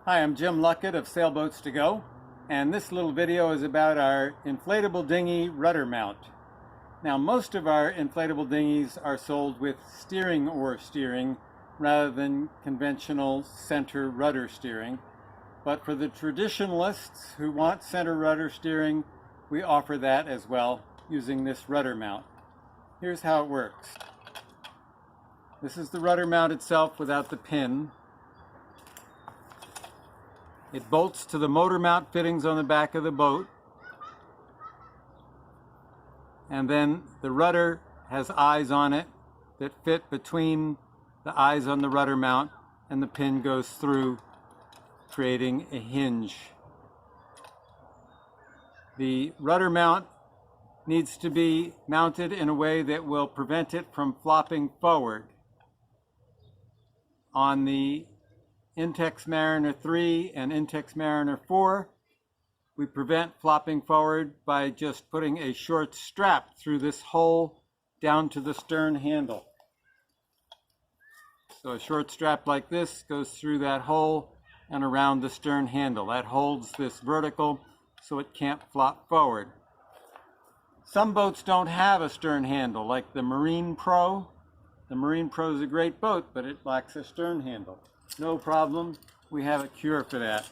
Hi, I'm Jim Luckett of Sailboats to Go, and this little video is about our inflatable dinghy rudder mount. Now, most of our inflatable dinghies are sold with steering oar steering rather than conventional center rudder steering. But for the traditionalists who want center rudder steering, we offer that as well using this rudder mount. Here's how it works. This is the rudder mount itself without the pin. It bolts to the motor mount fittings on the back of the boat. And then the rudder has eyes on it that fit between the eyes on the rudder mount, and the pin goes through, creating a hinge. The rudder mount needs to be mounted in a way that will prevent it from flopping forward. On the Intex Mariner 3 and Intex Mariner 4, we prevent flopping forward by just putting a short strap through this hole down to the stern handle. So a short strap like this goes through that hole and around the stern handle. That holds this vertical so it can't flop forward. Some boats don't have a stern handle, like the Marine Pro. The Marine Pro is a great boat, but it lacks a stern handle. No problem, we have a cure for that.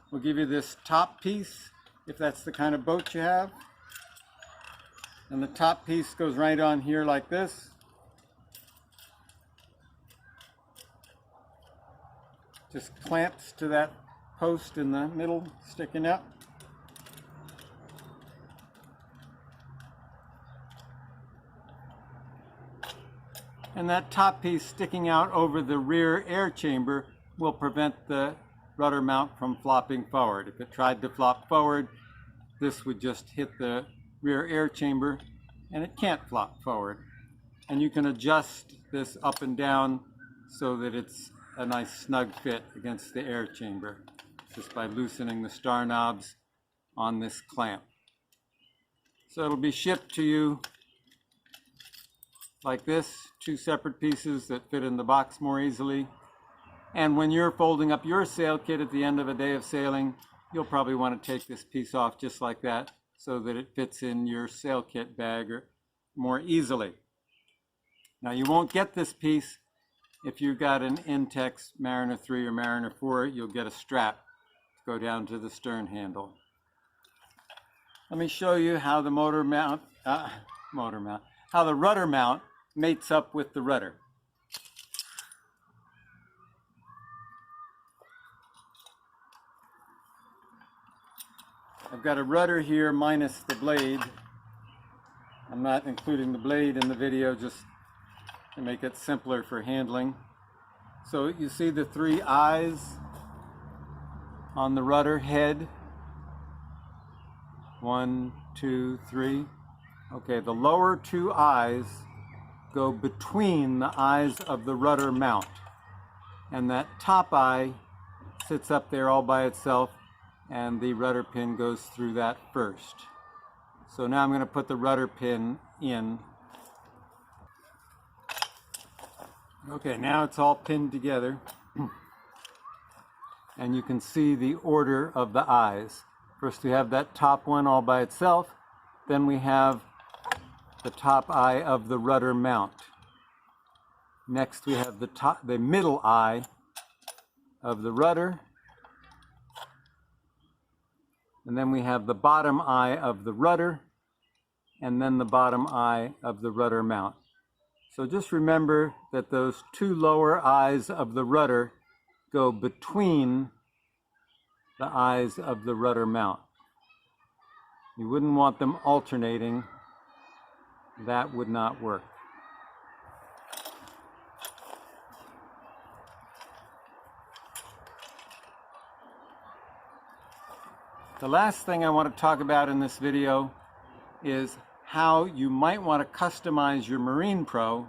We'll give you this top piece, if that's the kind of boat you have. And the top piece goes right on here like this. Just clamps to that post in the middle, sticking up. And that top piece sticking out over the rear air chamber will prevent the rudder mount from flopping forward. If it tried to flop forward, this would just hit the rear air chamber and it can't flop forward. And you can adjust this up and down so that it's a nice snug fit against the air chamber, just by loosening the star knobs on this clamp. So it'll be shipped to you like this, two separate pieces that fit in the box more easily. And when you're folding up your sail kit at the end of a day of sailing, you'll probably want to take this piece off just like that so that it fits in your sail kit bag more easily. Now, you won't get this piece if you've got an Intex Mariner 3 or Mariner 4. You'll get a strap to go down to the stern handle. Let me show you how the how the rudder mount mates up with the rudder. I've got a rudder here minus the blade. I'm not including the blade in the video just to make it simpler for handling. So you see the three eyes on the rudder head. 1, 2, 3. Okay, the lower two eyes go between the eyes of the rudder mount. And that top eye sits up there all by itself, and the rudder pin goes through that first. So now I'm going to put the rudder pin in. Okay, now it's all pinned together. And you can see the order of the eyes. First we have that top one all by itself. Then we have the top eye of the rudder mount. Next we have the middle eye of the rudder. And then we have the bottom eye of the rudder, and then the bottom eye of the rudder mount. So just remember that those two lower eyes of the rudder go between the eyes of the rudder mount. You wouldn't want them alternating. That would not work. The last thing I want to talk about in this video is how you might want to customize your Marine Pro.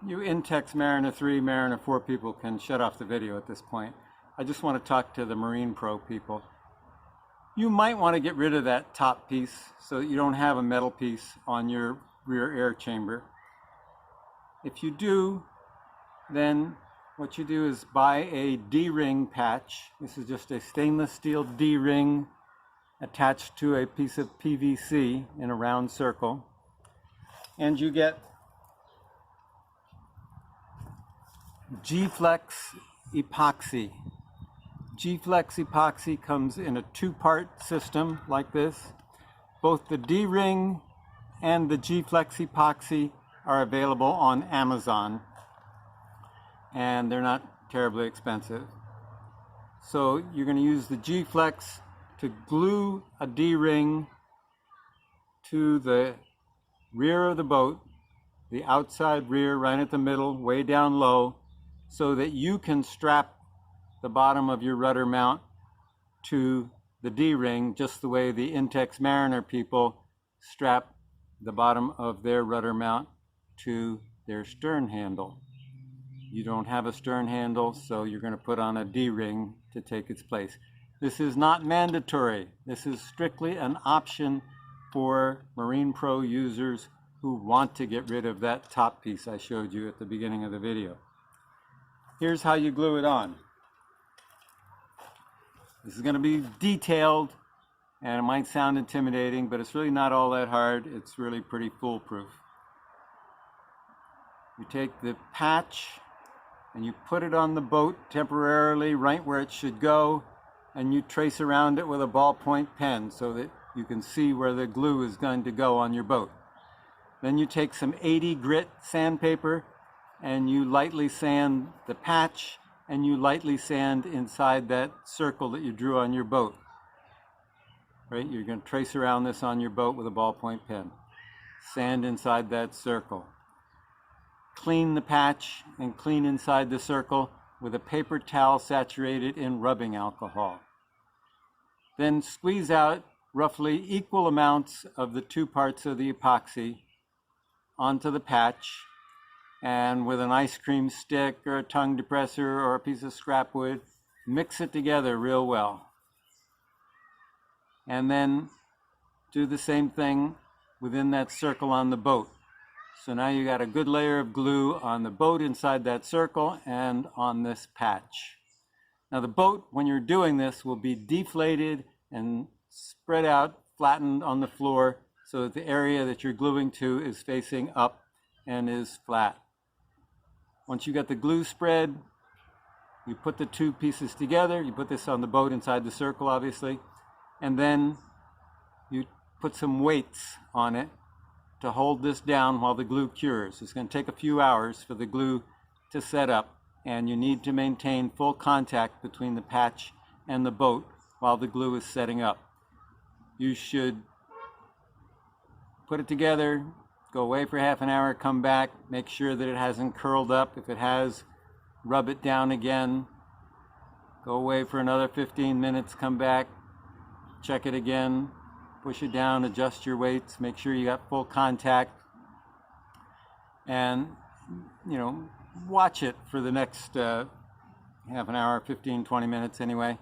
You Intex Mariner 3, Mariner 4 people can shut off the video at this point. I just want to talk to the Marine Pro people. You might want to get rid of that top piece so that you don't have a metal piece on your rear air chamber. If you do, then what you do is buy a D-ring patch. This is just a stainless steel D-ring attached to a piece of PVC in a round circle. And you get G-Flex epoxy. G-Flex epoxy comes in a two-part system like this. Both the D-ring and the G-Flex epoxy are available on Amazon, and they're not terribly expensive. So you're going to use the G-Flex to glue a D-ring to the rear of the boat, the outside rear, right at the middle, way down low, so that you can strap the bottom of your rudder mount to the D-ring just the way the Intex Mariner people strap the bottom of their rudder mount to their stern handle. You don't have a stern handle, so you're going to put on a D-ring to take its place. This is not mandatory. This is strictly an option for Marine Pro users who want to get rid of that top piece I showed you at the beginning of the video. Here's how you glue it on. This is going to be detailed, and it might sound intimidating, but it's really not all that hard. It's really pretty foolproof. You take the patch and you put it on the boat temporarily right where it should go, and you trace around it with a ballpoint pen so that you can see where the glue is going to go on your boat. Then you take some 80 grit sandpaper and you lightly sand the patch, and you lightly sand inside that circle that you drew on your boat. Right? You're going to trace around this on your boat with a ballpoint pen. Sand inside that circle. Clean the patch and clean inside the circle with a paper towel saturated in rubbing alcohol. Then squeeze out roughly equal amounts of the two parts of the epoxy onto the patch, and with an ice cream stick or a tongue depressor or a piece of scrap wood, mix it together real well. And then do the same thing within that circle on the boat. So now you got a good layer of glue on the boat inside that circle and on this patch. Now the boat, when you're doing this, will be deflated and spread out, flattened on the floor, so that the area that you're gluing to is facing up and is flat. Once you got the glue spread, you put the two pieces together. You put this on the boat inside the circle, obviously, and then you put some weights on it to hold this down while the glue cures. It's going to take a few hours for the glue to set up, and you need to maintain full contact between the patch and the boat while the glue is setting up. You should put it together, go away for half an hour, come back, make sure that it hasn't curled up. If it has, rub it down again, go away for another 15 minutes, come back, check it again, push it down, adjust your weights, make sure you got full contact, and watch it for the next half an hour, 15-20 minutes anyway,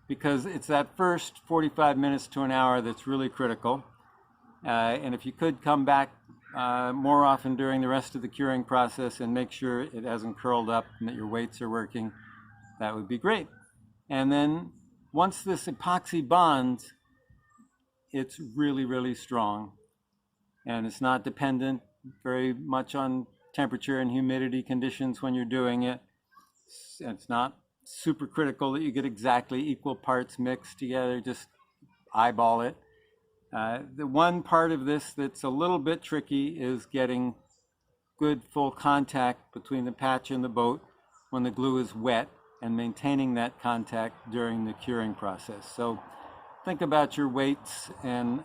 because it's that first 45 minutes to an hour that's really critical. And if you could come back more often during the rest of the curing process and make sure it hasn't curled up and that your weights are working, that would be great. And then once this epoxy bonds, it's really, really strong, and it's not dependent very much on temperature and humidity conditions when you're doing it. It's not super critical that you get exactly equal parts mixed together, just eyeball it. The one part of this that's a little bit tricky is getting good full contact between the patch and the boat when the glue is wet, and maintaining that contact during the curing process. So think about your weights and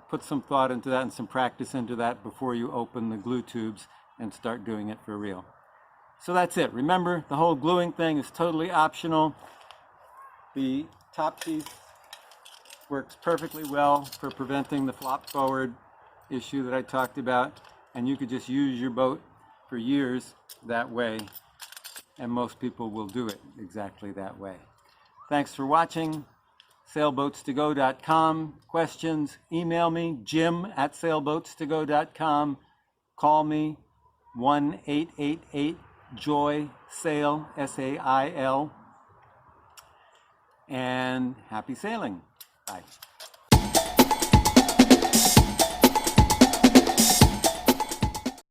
put some thought into that and some practice into that before you open the glue tubes and start doing it for real. So that's it. Remember, the whole gluing thing is totally optional. The top piece works perfectly well for preventing the flop forward issue that I talked about, and you could just use your boat for years that way, and most people will do it exactly that way. Thanks for watching. sailboatstogo.com. Questions, email me, jim@sailboatstogo.com. Call me, 1-888 Joy Sail, S-A-I-L, and happy sailing. Bye.